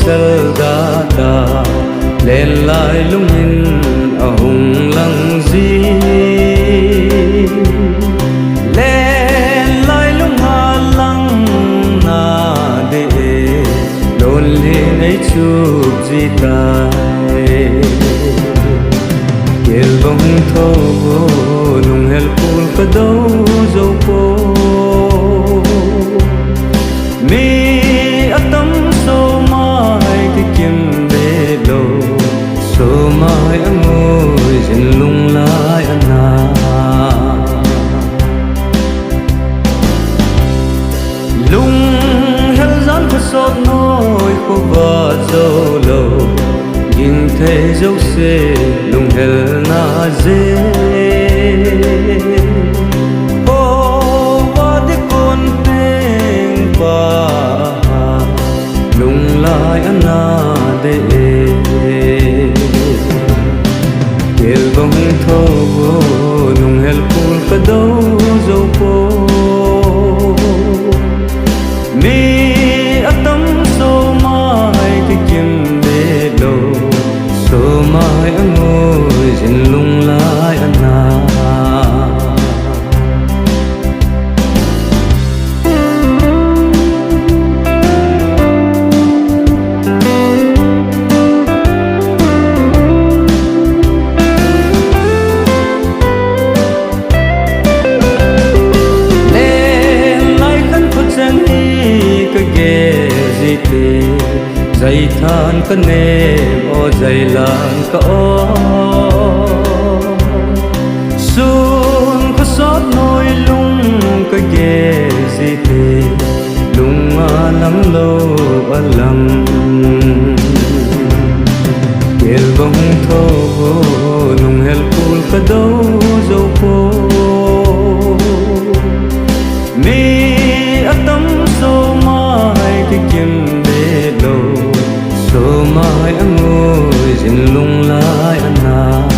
sel da da lên lại lung in ở hùng lăng di lên lại lung hà lăng na de đồn liên ấy chụp gì tai kiel bông thô nung hel pul ka đâu dâu po mi atam so mai ki kim de lo so mai amoi jin lung lai ana lung hel zan ko sot noi ko va zo lo ging thế dấu xe lung hel na dê ô va đi con tên ba lung lai ana de kiel bông thô lung hel pul ka đâu dâu po mi atam so mai ki kim de lo so mai amoi jin lung lai ana dây than cái nêm o dây làng cái o xuân có sót nôi lung cái ghê gì thế lung mà lắng lâu ở lăng kiel bông thô nung hel pul cái đâu dâu po mi atam so mai cái kim de lo so mai amoi jin lung lai ana